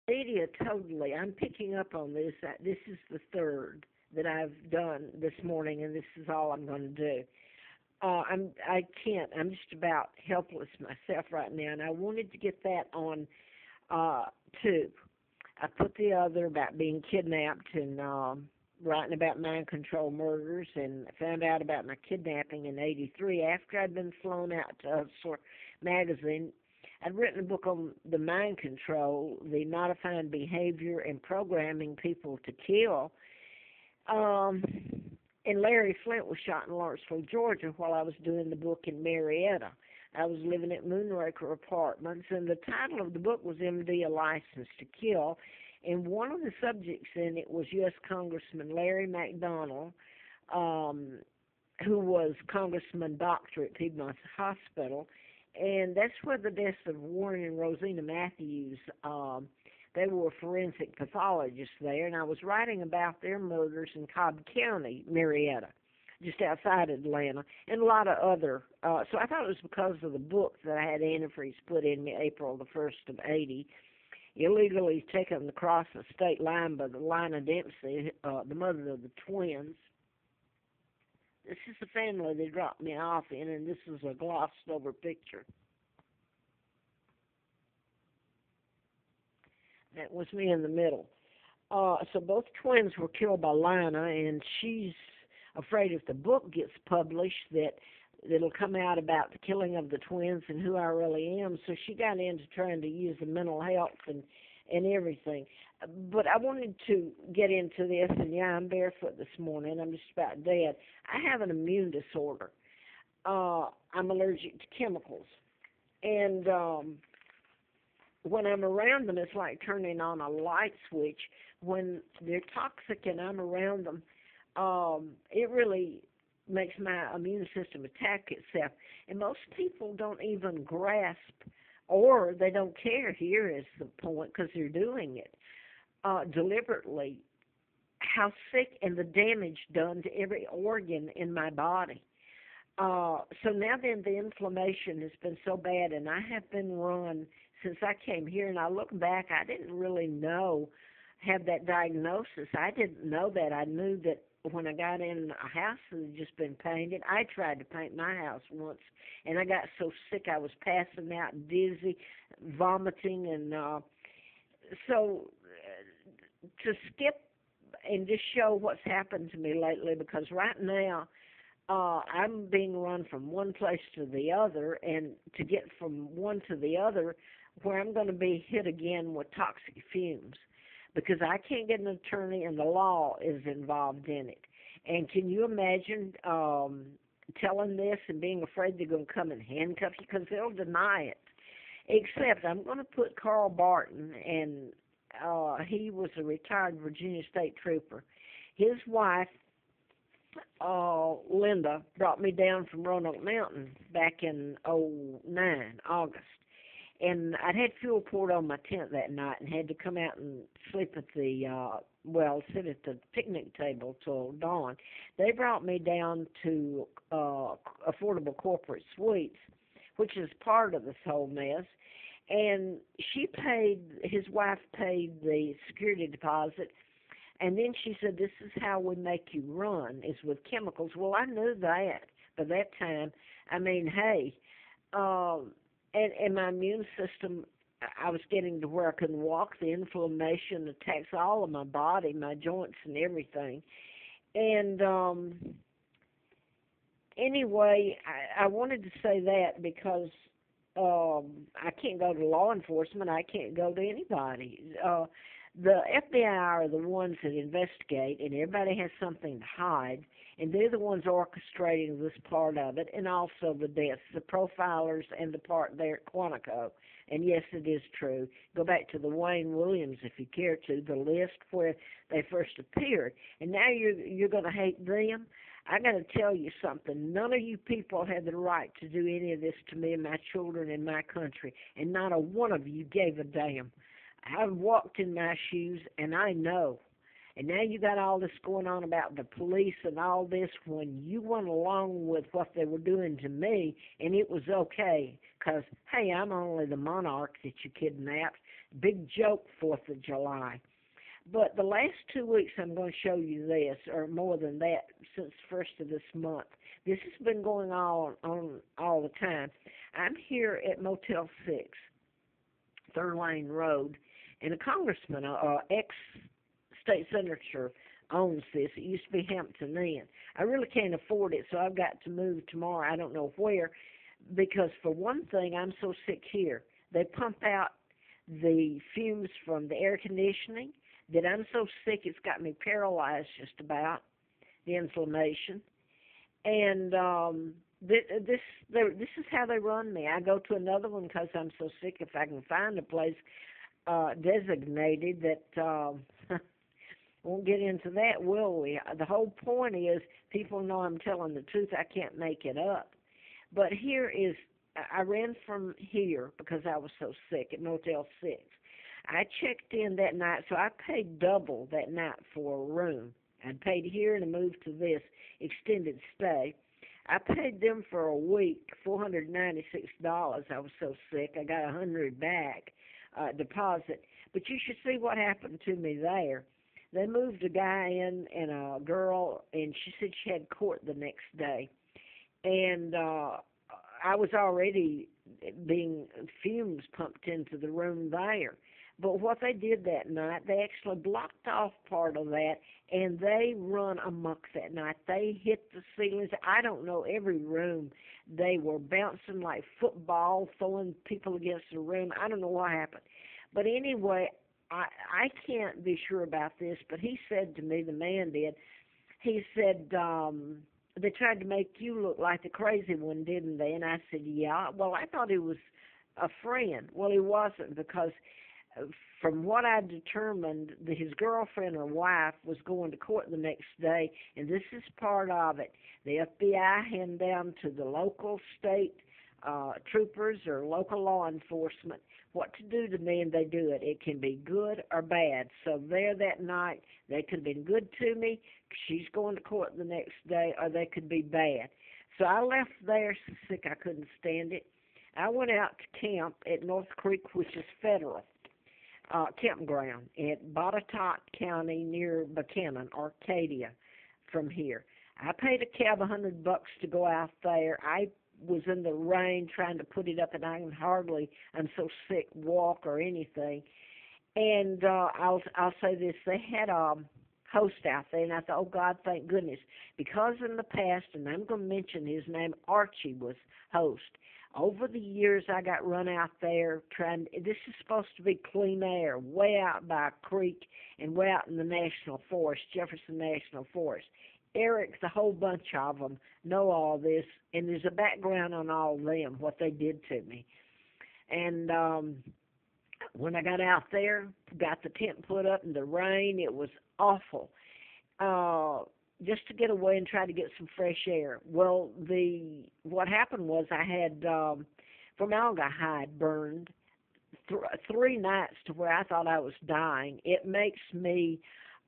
Media, totally. I'm picking up on this. This is the third that I've done this morning, and this is all I'm going to do. I can't. I'm just about helpless myself right now, and I wanted to get that on uh, too. I put the other about being kidnapped and writing about mind control murders, and found out about my kidnapping in '83 after I'd been flown out to Hustler magazine. I'd written a book on the mind control, the modifying behavior and programming people to kill. Um, and Larry Flint was shot in Lawrenceville, Georgia, while I was doing the book in Marietta. I was living at Moonraker Apartments, and the title of the book was MD, A License to Kill. And one of the subjects in it was U.S. Congressman Larry McDonald, um, who was Congressman Doctor at Piedmont Hospital. And that's where the deaths of Warren and Rosina Matthews, they were forensic pathologists there, and I was writing about their murders in Cobb County, Marietta, just outside Atlanta, and a lot of other. So I thought it was because of the book that I had antifreeze put in me April the 1st of '80, illegally taken across the state line by the Lina Dempsey, the mother of the twins. This is the family they dropped me off in, and this is a glossed over picture. That was me in the middle. So both twins were killed by Lina, and she's afraid if the book gets published that it'll come out about the killing of the twins and who I really am. So she got into trying to use the mental health and everything. But I wanted to get into this, and yeah, I'm barefoot this morning. I'm just about dead. I have an immune disorder. I'm allergic to chemicals, and when I'm around them, it's like turning on a light switch. When they're toxic and I'm around them, it really makes my immune system attack itself. And most people don't even grasp, or they don't care, here is the point, because they're doing it deliberately, how sick and the damage done to every organ in my body. So now then, the inflammation has been so bad, and I have been run since I came here. And I look back, I didn't really have that diagnosis. I didn't know that. I knew that when I got in a house that had just been painted. I tried to paint my house once, and I got so sick I was passing out, dizzy, vomiting, and so to skip and just show what's happened to me lately, because right now I'm being run from one place to the other, and to get from one to the other, where I'm going to be hit again with toxic fumes, because I can't get an attorney, and the law is involved in it. And can you imagine telling this and being afraid they're going to come and handcuff you, because they'll deny it. Except I'm going to put Carl Barton, and he was a retired Virginia State Trooper. His wife, Linda, brought me down from Roanoke Mountain back in '09, August. And I'd had fuel poured on my tent that night and had to come out and sleep at sit at the picnic table till dawn. They brought me down to Affordable Corporate Suites, which is part of this whole mess. And his wife paid the security deposit. And then she said, this is how we make you run, is with chemicals. Well, I knew that by that time. I mean, hey, and my immune system, I was getting to where I couldn't walk. The inflammation attacks all of my body, my joints and everything. And anyway, I wanted to say that because I can't go to law enforcement. I can't go to anybody. The FBI are the ones that investigate, and everybody has something to hide, and they're the ones orchestrating this part of it, and also the deaths, the profilers, and the part there at Quantico. And yes, it is true. Go back to the Wayne Williams, if you care to, the list where they first appeared. And now you're going to hate them. I got to tell you something. None of you people had the right to do any of this to me and my children and my country, and not a one of you gave a damn. I've walked in my shoes, and I know. And now you got all this going on about the police and all this when you went along with what they were doing to me, and it was okay because, hey, I'm only the monarch that you kidnapped. Big joke, 4th of July. But the last 2 weeks, I'm going to show you this, or more than that, since first of this month. This has been going on all the time. I'm here at Motel 6, 3rd Lane Road, and a congressman, ex-state senator, owns this. It used to be Hampton Inn. I really can't afford it, so I've got to move tomorrow. I don't know where, because for one thing, I'm so sick here. They pump out the fumes from the air conditioning that I'm so sick it's got me paralyzed just about, the inflammation. And this is how they run me. I go to another one because I'm so sick. If I can find a place designated that won't get into that, will we? The whole point is people know I'm telling the truth. I can't make it up. But here is, I ran from here because I was so sick at Motel 6. I checked in that night, so I paid double that night for a room. I'd paid here and I moved to this extended stay. I paid them for a week, $496. I was so sick. I got $100 back deposit. But you should see what happened to me there. They moved a guy in and a girl, and she said she had court the next day. And I was already being fumes pumped into the room there. But what they did that night, they actually blocked off part of that, and they run amok that night. They hit the ceilings. I don't know, every room. They were bouncing like football, throwing people against the room. I don't know what happened. But anyway, I can't be sure about this, but he said to me, the man did, he said, they tried to make you look like the crazy one, didn't they? And I said, yeah. Well, I thought he was a friend. Well, he wasn't, because from what I determined, his girlfriend or wife was going to court the next day, and this is part of it. The FBI hand down to the local state troopers or local law enforcement what to do to me, and they do it. It can be good or bad. So there that night, they could have been good to me. She's going to court the next day, or they could be bad. So I left there so sick I couldn't stand it. I went out to camp at North Creek, which is federal campground at Botetourt County near Buchanan, Arcadia, from here. I paid a cab $100 to go out there. I was in the rain trying to put it up, and I can hardly, I'm so sick, walk or anything. And I'll say this, they had a host out there, and I thought, oh God, thank goodness, because in the past, and I'm going to mention his name, Archie was host. Over the years, I got run out there trying. This is supposed to be clean air, way out by a creek and way out in the National Forest, Jefferson National Forest. Eric, the whole bunch of them know all this, and there's a background on all of them, what they did to me. And when I got out there, got the tent put up in the rain, it was awful. Just to get away and try to get some fresh air. Well, what happened was I had formaldehyde burned 3 nights to where I thought I was dying. It makes me,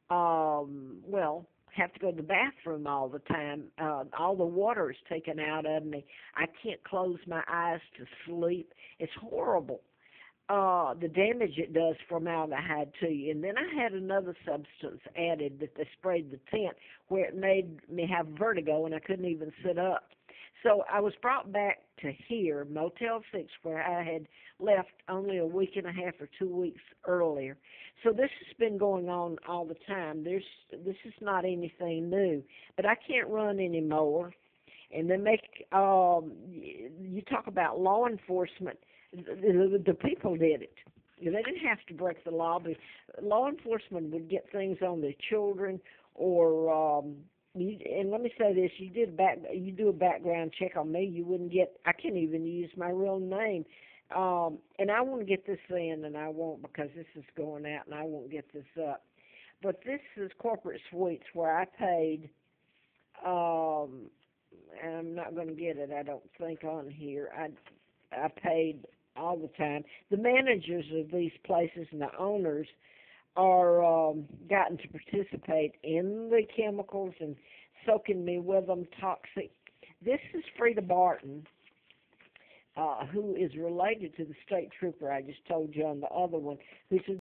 have to go to the bathroom all the time. All the water is taken out of me. I can't close my eyes to sleep. It's horrible. The damage it does formaldehyde to you. And then I had another substance added that they sprayed the tent where it made me have vertigo and I couldn't even sit up. So I was brought back to here, Motel 6, where I had left only a week and a half or 2 weeks earlier. So this has been going on all the time. This is not anything new. But I can't run anymore. And they make, you talk about law enforcement, the people did it. They didn't have to break the law, but law enforcement would get things on their children, or and let me say this: you do a background check on me, you wouldn't get. I can't even use my real name, and I want to get this in, and I won't because this is going out, and I won't get this up. But this is Corporate Suites where I paid. And I'm not going to get it, I don't think, on here. I paid all the time. The managers of these places and the owners are gotten to participate in the chemicals and soaking me with them, toxic. This is Frida Barton. who is related to the state trooper I just told you on the other one, who said